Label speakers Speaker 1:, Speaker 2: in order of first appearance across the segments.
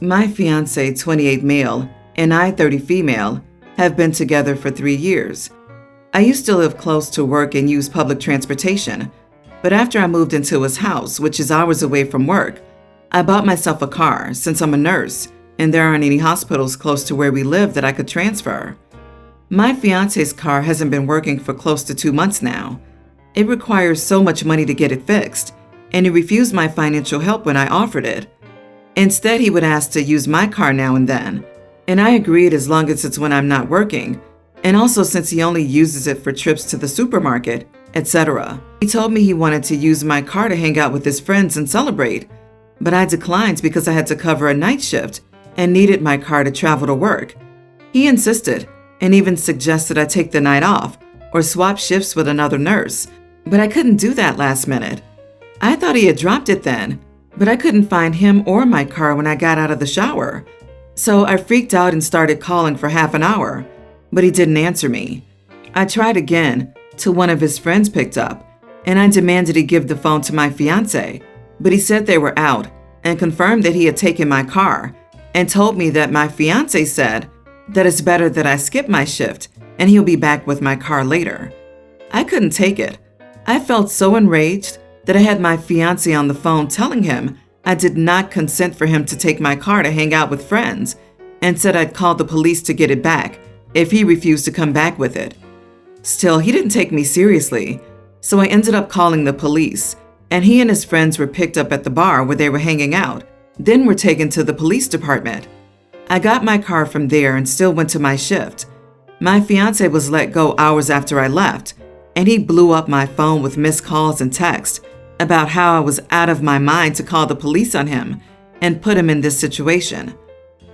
Speaker 1: My fiance, 28 male, and I, 30 female, have been together for 3 years. I used to live close to work and use public transportation, but after I moved into his house, which is hours away from work, I bought myself a car since I'm a nurse and there aren't any hospitals close to where we live that I could transfer. My fiance's car hasn't been working for close to 2 months now. It requires so much money to get it fixed, and he refused my financial help when I offered it. Instead, he would ask to use my car now and then, and I agreed as long as it's when I'm not working, and also since he only uses it for trips to the supermarket, etc. He told me he wanted to use my car to hang out with his friends and celebrate, but I declined because I had to cover a night shift and needed my car to travel to work. He insisted and even suggested I take the night off or swap shifts with another nurse, but I couldn't do that last minute. I thought he had dropped it then, but I couldn't find him or my car when I got out of the shower. So I freaked out and started calling for half an hour, but he didn't answer me. I tried again till one of his friends picked up, and I demanded he give the phone to my fiance, but he said they were out and confirmed that he had taken my car and told me that my fiance said that it's better that I skip my shift and he'll be back with my car later. I couldn't take it. I felt so enraged that I had my fiance on the phone telling him I did not consent for him to take my car to hang out with friends and said I'd call the police to get it back if he refused to come back with it. Still, he didn't take me seriously, so I ended up calling the police, and he and his friends were picked up at the bar where they were hanging out, then were taken to the police department. I got my car from there and still went to my shift. My fiance was let go hours after I left, and he blew up my phone with missed calls and texts about how I was out of my mind to call the police on him and put him in this situation.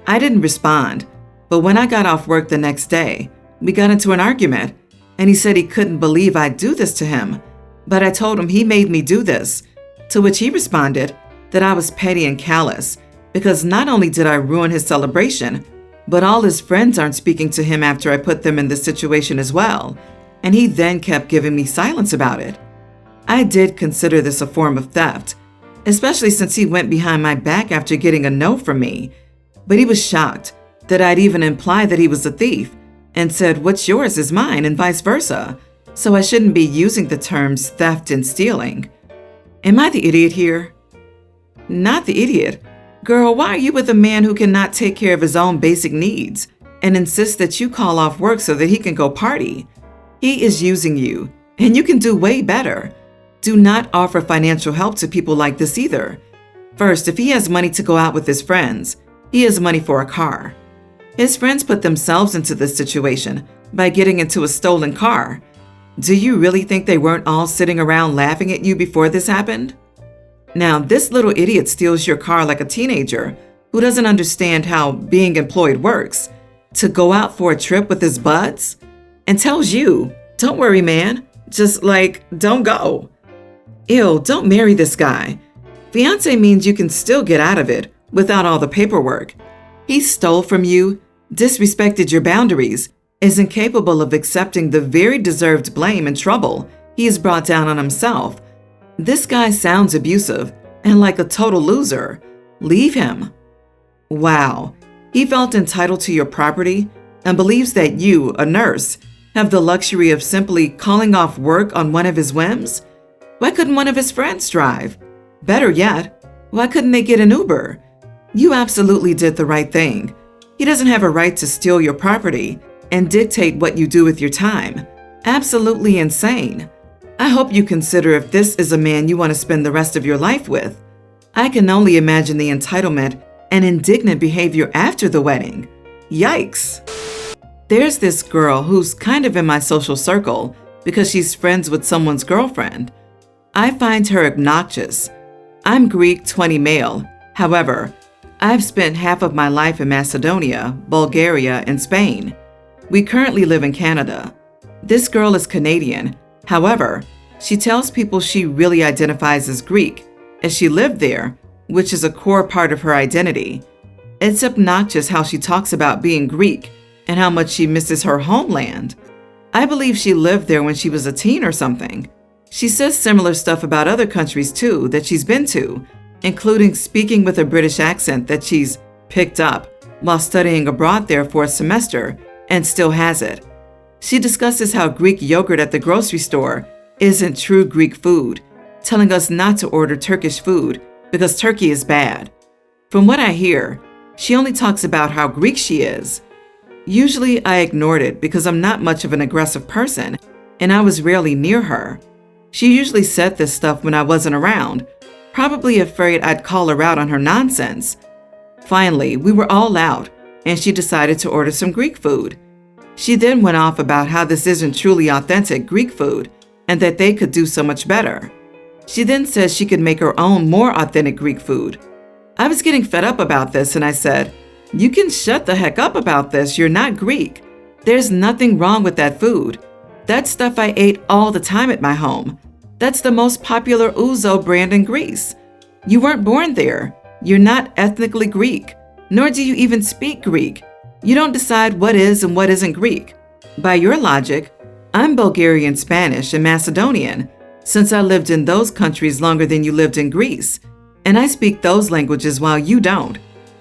Speaker 1: I didn't respond, but when I got off work the next day, we got into an argument, and he said he couldn't believe I'd do this to him, but I told him he made me do this, to which he responded that I was petty and callous because not only did I ruin his celebration, but all his friends aren't speaking to him after I put them in this situation as well, and he then kept giving me silence about it. I did consider this a form of theft, especially since he went behind my back after getting a no from me, but he was shocked that I'd even implied that he was a thief and said what's yours is mine and vice versa, so I shouldn't be using the terms theft and stealing. Am I the idiot here? Not the idiot. Girl, why are you with a man who cannot take care of his own basic needs and insists that you call off work so that he can go party? He is using you, and you can do way better. Do not offer financial help to people like this either. First, if he has money to go out with his friends, he has money for a car. His friends put themselves into this situation by getting into a stolen car. Do you really think they weren't all sitting around laughing at you before this happened? Now, this little idiot steals your car like a teenager who doesn't understand how being employed works, to go out for a trip with his buds, and tells you, don't worry, man, just don't go. Ew, don't marry this guy. Fiance means you can still get out of it without all the paperwork. He stole from you, disrespected your boundaries, is incapable of accepting the very deserved blame and trouble he has brought down on himself. This guy sounds abusive and like a total loser. Leave him. Wow, he felt entitled to your property and believes that you, a nurse, have the luxury of simply calling off work on one of his whims? Why couldn't one of his friends drive? Better yet, why couldn't they get an Uber? You absolutely did the right thing. He doesn't have a right to steal your property and dictate what you do with your time. Absolutely insane. I hope you consider if this is a man you want to spend the rest of your life with. I can only imagine the entitlement and indignant behavior after the wedding. Yikes. There's this girl who's kind of in my social circle because she's friends with someone's girlfriend. I find her obnoxious. I'm Greek, 20 male. However, I've spent half of my life in Macedonia, Bulgaria, and Spain. We currently live in Canada. This girl is Canadian. However, she tells people she really identifies as Greek, as she lived there, which is a core part of her identity. It's obnoxious how she talks about being Greek and how much she misses her homeland. I believe she lived there when she was a teen or something. She says similar stuff about other countries too that she's been to, including speaking with a British accent that she's picked up while studying abroad there for a semester and still has it. She discusses how Greek yogurt at the grocery store isn't true Greek food, telling us not to order Turkish food because Turkey is bad. From what I hear, she only talks about how Greek she is. Usually I ignored it because I'm not much of an aggressive person and I was rarely near her. She usually said this stuff when I wasn't around, probably afraid I'd call her out on her nonsense. Finally, we were all out and she decided to order some Greek food. She then went off about how this isn't truly authentic Greek food and that they could do so much better. She then says she could make her own more authentic Greek food. I was getting fed up about this and I said, "You can shut the heck up about this. You're not Greek. There's nothing wrong with that food. That's stuff I ate all the time at my home. That's the most popular ouzo brand in Greece. You weren't born there. You're not ethnically Greek, nor do you even speak Greek. You don't decide what is and what isn't Greek. By your logic, I'm Bulgarian Spanish and Macedonian, since I lived in those countries longer than you lived in Greece, and I speak those languages while you don't.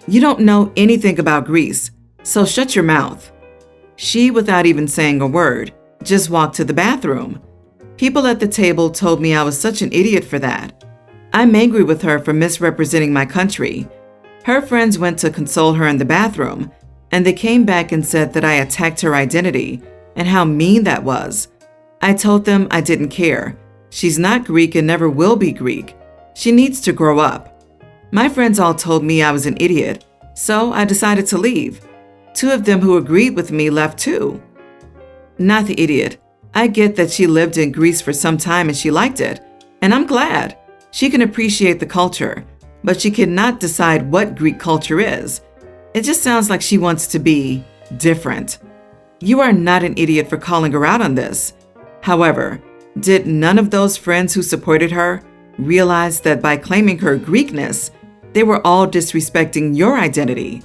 Speaker 1: You don't know anything about Greece, so shut your mouth." She, without even saying a word, just walked to the bathroom. People at the table told me I was such an idiot for that. I'm angry with her for misrepresenting my country. Her friends went to console her in the bathroom, and they came back and said that I attacked her identity and how mean that was. I told them I didn't care. She's not Greek and never will be Greek. She needs to grow up. My friends all told me I was an idiot, so I decided to leave. Two of them who agreed with me left too. Not the idiot. I get that she lived in Greece for some time and she liked it, and I'm glad. She can appreciate the culture, but she cannot decide what Greek culture is. It just sounds like she wants to be different. You are not an idiot for calling her out on this. However, did none of those friends who supported her realize that by claiming her Greekness, they were all disrespecting your identity?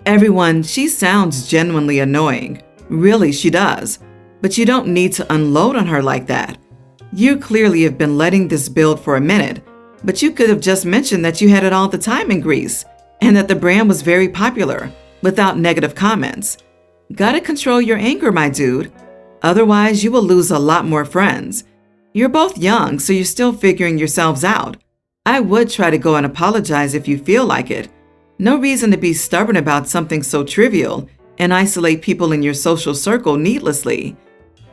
Speaker 1: Everyone, she sounds genuinely annoying. Really, she does. But you don't need to unload on her like that. You clearly have been letting this build for a minute, but you could have just mentioned that you had it all the time in Greece and that the brand was very popular without negative comments. Gotta control your anger, my dude. Otherwise, you will lose a lot more friends. You're both young, so you're still figuring yourselves out. I would try to go and apologize if you feel like it. No reason to be stubborn about something so trivial and isolate people in your social circle needlessly.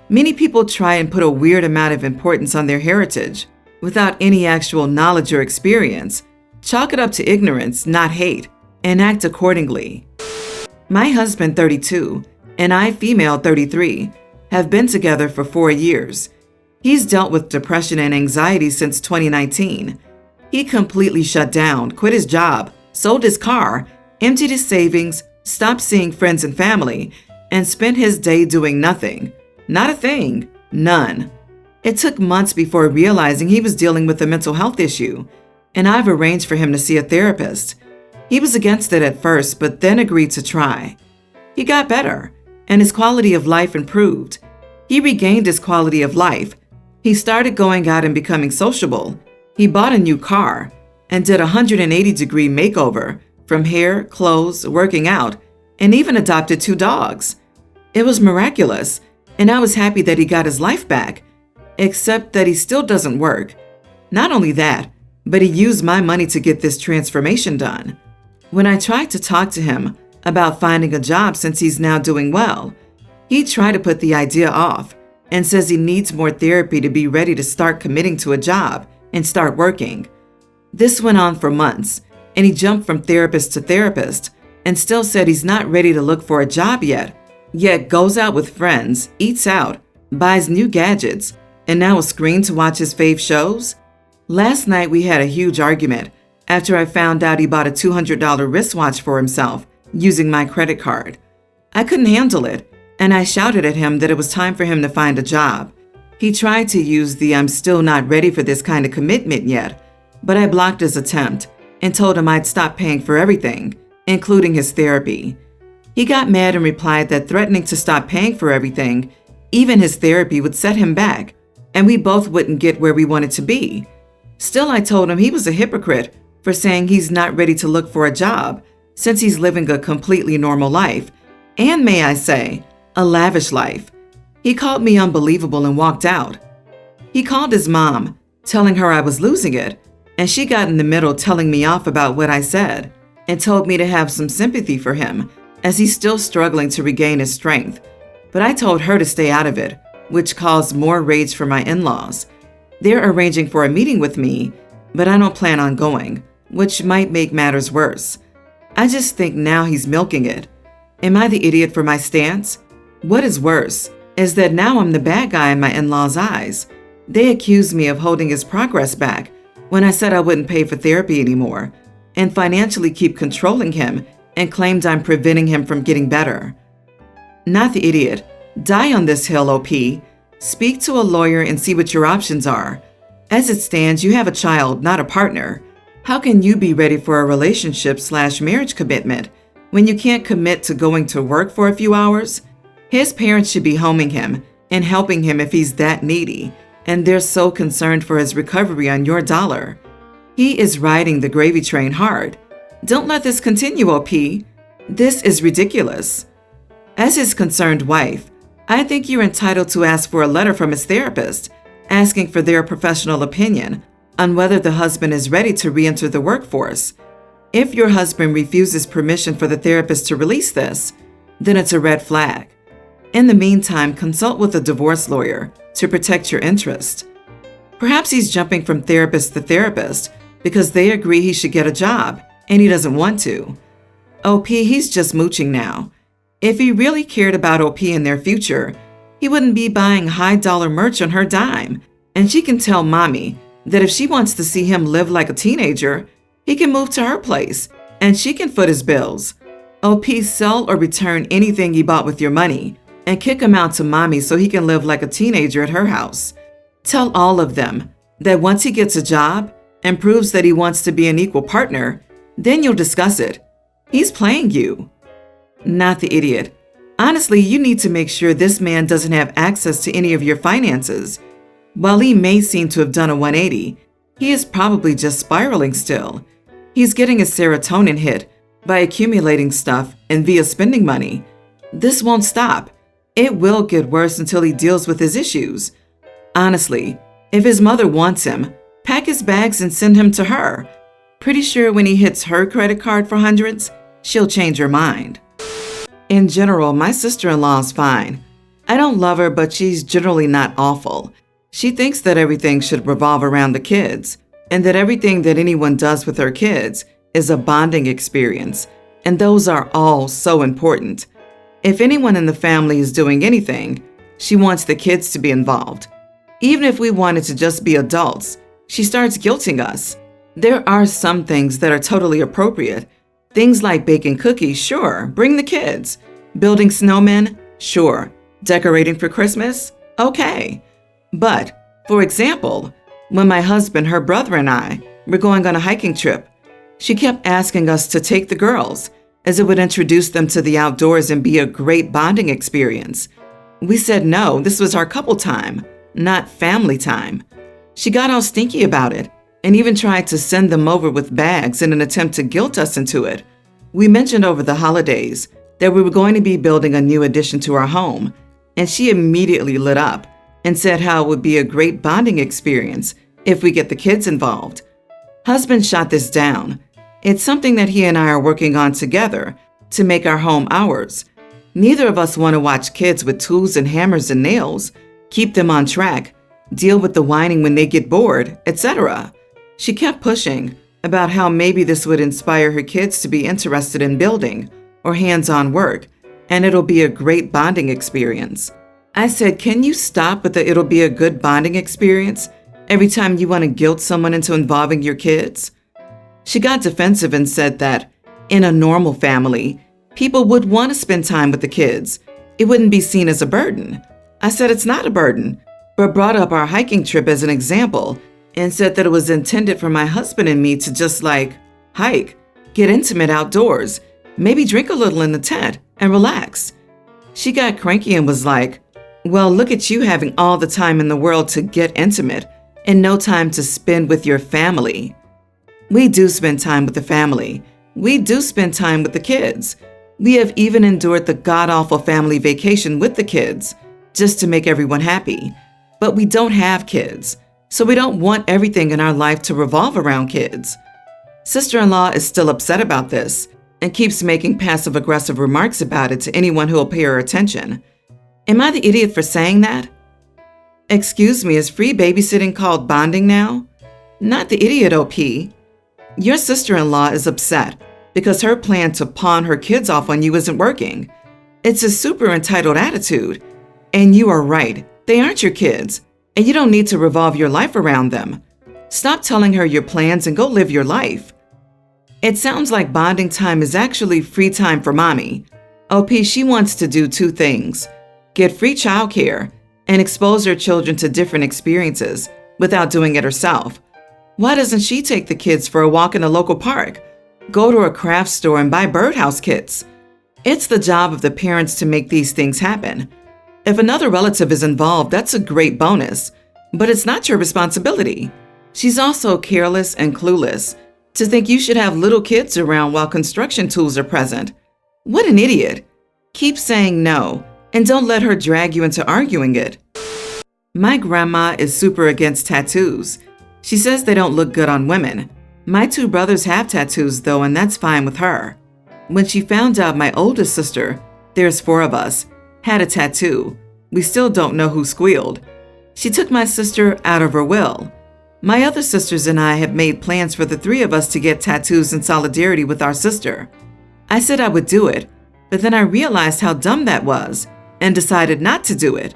Speaker 1: Many people try and put a weird amount of importance on their heritage without any actual knowledge or experience. Chalk it up to ignorance, not hate, and act accordingly. My husband, 32, and I, female, 33, have been together for 4 years. He's dealt with depression and anxiety since 2019. He completely shut down, quit his job, sold his car, emptied his savings, stopped seeing friends and family, and spent his day doing nothing. Not a thing. None. It took months before realizing he was dealing with a mental health issue, and I've arranged for him to see a therapist. He was against it at first, but then agreed to try. He got better, and his quality of life improved. He regained his quality of life. He started going out and becoming sociable. He bought a new car and did a 180-degree makeover from hair, clothes, working out, and even adopted 2 dogs. It was miraculous, and I was happy that he got his life back, except that he still doesn't work. Not only that, but he used my money to get this transformation done. When I tried to talk to him about finding a job since he's now doing well, he tried to put the idea off and says he needs more therapy to be ready to start committing to a job and start working. This went on for months, and he jumped from therapist to therapist and still said he's not ready to look for a job yet goes out with friends, eats out, buys new gadgets, and now a screen to watch his fave shows? Last night we had a huge argument after I found out he bought a $200 wristwatch for himself using my credit card. I couldn't handle it, and I shouted at him that it was time for him to find a job. He tried to use the "I'm still not ready for this kind of commitment yet," but I blocked his attempt and told him I'd stop paying for everything, including his therapy. He got mad and replied that threatening to stop paying for everything, even his therapy, would set him back, and we both wouldn't get where we wanted to be. Still, I told him he was a hypocrite for saying he's not ready to look for a job, since he's living a completely normal life, and may I say, a lavish life. He called me unbelievable and walked out. He called his mom, telling her I was losing it, and she got in the middle telling me off about what I said and told me to have some sympathy for him as he's still struggling to regain his strength. But I told her to stay out of it, which caused more rage for my in-laws. They're arranging for a meeting with me, but I don't plan on going, which might make matters worse. I just think now he's milking it. Am I the idiot for my stance? What is worse is that now I'm the bad guy in my in-laws' eyes. They accuse me of holding his progress back when I said I wouldn't pay for therapy anymore, and financially keep controlling him and claimed I'm preventing him from getting better. Not the idiot. Die on this hill, OP. Speak to a lawyer and see what your options are. As it stands, you have a child, not a partner. How can you be ready for a relationship/marriage commitment when you can't commit to going to work for a few hours? His parents should be homing him and helping him if he's that needy, and they're so concerned for his recovery on your dollar. He is riding the gravy train hard. Don't let this continue, OP. This is ridiculous. As his concerned wife, I think you're entitled to ask for a letter from his therapist, asking for their professional opinion on whether the husband is ready to re-enter the workforce. If your husband refuses permission for the therapist to release this, then it's a red flag. In the meantime, consult with a divorce lawyer to protect your interest. Perhaps he's jumping from therapist to therapist because they agree he should get a job and he doesn't want to. OP, he's just mooching now. If he really cared about OP and their future, he wouldn't be buying high-dollar merch on her dime, and she can tell Mommy that if she wants to see him live like a teenager, he can move to her place, and she can foot his bills. OP, sell or return anything he bought with your money, and kick him out to Mommy so he can live like a teenager at her house. Tell all of them that once he gets a job and proves that he wants to be an equal partner, then you'll discuss it. He's playing you. Not the idiot. Honestly, you need to make sure this man doesn't have access to any of your finances. While he may seem to have done a 180, he is probably just spiraling still. He's getting a serotonin hit by accumulating stuff and via spending money. This won't stop. It will get worse until he deals with his issues. Honestly, if his mother wants him, pack his bags and send him to her. Pretty sure when he hits her credit card for hundreds, she'll change her mind. In general, my sister-in-law is fine. I don't love her, but she's generally not awful. She thinks that everything should revolve around the kids, and that everything that anyone does with her kids is a bonding experience, and those are all so important. If anyone in the family is doing anything, she wants the kids to be involved. Even if we wanted to just be adults, she starts guilting us. There are some things that are totally appropriate. Things like baking cookies, sure, bring the kids. Building snowmen, sure. Decorating for Christmas, okay. But, for example, when my husband, her brother, and I were going on a hiking trip, she kept asking us to take the girls, as it would introduce them to the outdoors and be a great bonding experience. We said no, this was our couple time, not family time. She got all stinky about it, and even tried to send them over with bags in an attempt to guilt us into it. We mentioned over the holidays that we were going to be building a new addition to our home, and she immediately lit up and said how it would be a great bonding experience if we get the kids involved. Husband shot this down. It's something that he and I are working on together to make our home ours. Neither of us want to watch kids with tools and hammers and nails, keep them on track, deal with the whining when they get bored, etc. She kept pushing about how maybe this would inspire her kids to be interested in building or hands-on work, and it'll be a great bonding experience. I said, can you stop with the it'll be a good bonding experience every time you want to guilt someone into involving your kids? She got defensive and said that in a normal family, people would want to spend time with the kids. It wouldn't be seen as a burden. I said it's not a burden, but brought up our hiking trip as an example and said that it was intended for my husband and me to just hike, get intimate outdoors, maybe drink a little in the tent and relax. She got cranky and was like, well, look at you having all the time in the world to get intimate and no time to spend with your family. We do spend time with the family, We do spend time with the kids. We have even endured the god-awful family vacation with the kids, just to make everyone happy. But we don't have kids, so we don't want everything in our life to revolve around kids. Sister-in-law is still upset about this and keeps making passive-aggressive remarks about it to anyone who will pay her attention. Am I the idiot for saying that? Excuse me, is free babysitting called bonding now? Not the idiot, OP. Your sister-in-law is upset because her plan to pawn her kids off on you isn't working. It's a super entitled attitude. And you are right, they aren't your kids, and you don't need to revolve your life around them. Stop telling her your plans and go live your life. It sounds like bonding time is actually free time for mommy. OP, she wants to do two things: get free childcare and expose her children to different experiences without doing it herself. Why doesn't she take the kids for a walk in a local park, go to a craft store and buy birdhouse kits? It's the job of the parents to make these things happen. If another relative is involved, that's a great bonus, but it's not your responsibility. She's also careless and clueless to think you should have little kids around while construction tools are present. What an idiot. Keep saying no, and don't let her drag you into arguing it. My grandma is super against tattoos. She says they don't look good on women. My two brothers have tattoos though, and that's fine with her. When she found out my oldest sister, there's 4 of us, had a tattoo, we still don't know who squealed. She took my sister out of her will. My other sisters and I have made plans for the 3 of us to get tattoos in solidarity with our sister. I said I would do it, but then I realized how dumb that was and decided not to do it.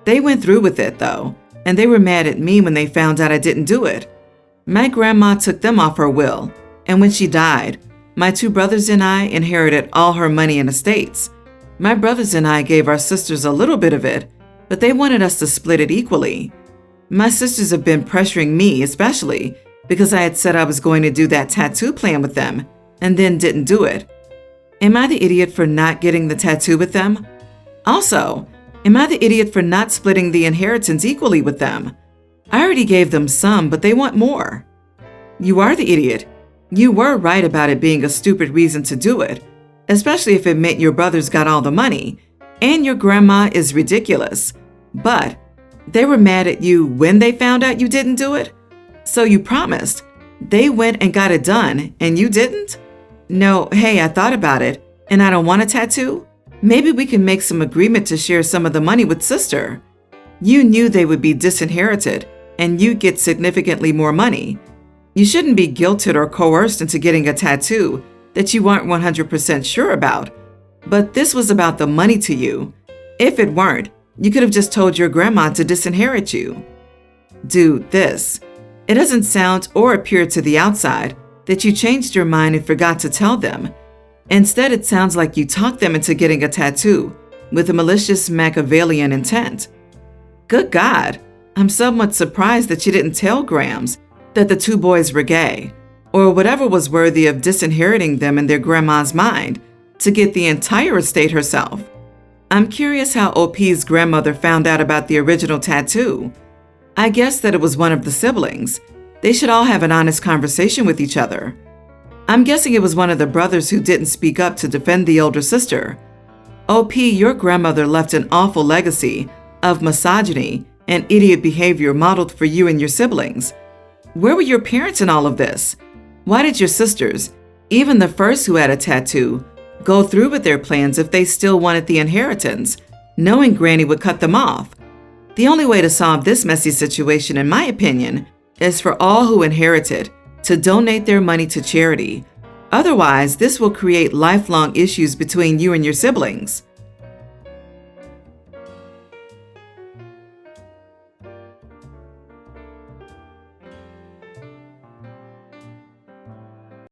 Speaker 1: They went through with it though, and they were mad at me when they found out I didn't do it. My grandma took them off her will, and when she died, my 2 brothers and I inherited all her money and estates. My brothers and I gave our sisters a little bit of it, but they wanted us to split it equally. My sisters have been pressuring me, especially because I had said I was going to do that tattoo plan with them and then didn't do it. Am I the idiot for not getting the tattoo with them? Also, am I the idiot for not splitting the inheritance equally with them? I already gave them some, but they want more. You are the idiot. You were right about it being a stupid reason to do it, especially if it meant your brothers got all the money, and your grandma is ridiculous. But they were mad at you when they found out you didn't do it? So you promised. They went and got it done, and you didn't? No, hey, I thought about it, and I don't want a tattoo. Maybe we can make some agreement to share some of the money with sister. You knew they would be disinherited, and you'd get significantly more money. You shouldn't be guilted or coerced into getting a tattoo that you aren't 100% sure about. But this was about the money to you. If it weren't, you could have just told your grandma to disinherit you. Do this. It doesn't sound or appear to the outside that you changed your mind and forgot to tell them. Instead, it sounds like you talked them into getting a tattoo with a malicious Machiavellian intent. Good God, I'm somewhat surprised that you didn't tell Grams that the 2 boys were gay, or whatever was worthy of disinheriting them in their grandma's mind to get the entire estate herself. I'm curious how OP's grandmother found out about the original tattoo. I guess that it was one of the siblings. They should all have an honest conversation with each other. I'm guessing it was one of the brothers who didn't speak up to defend the older sister. OP, your grandmother left an awful legacy of misogyny and idiot behavior modeled for you and your siblings. Where were your parents in all of this? Why did your sisters, even the first who had a tattoo, go through with their plans if they still wanted the inheritance, knowing Granny would cut them off? The only way to solve this messy situation, in my opinion, is for all who inherited to donate their money to charity. Otherwise, this will create lifelong issues between you and your siblings.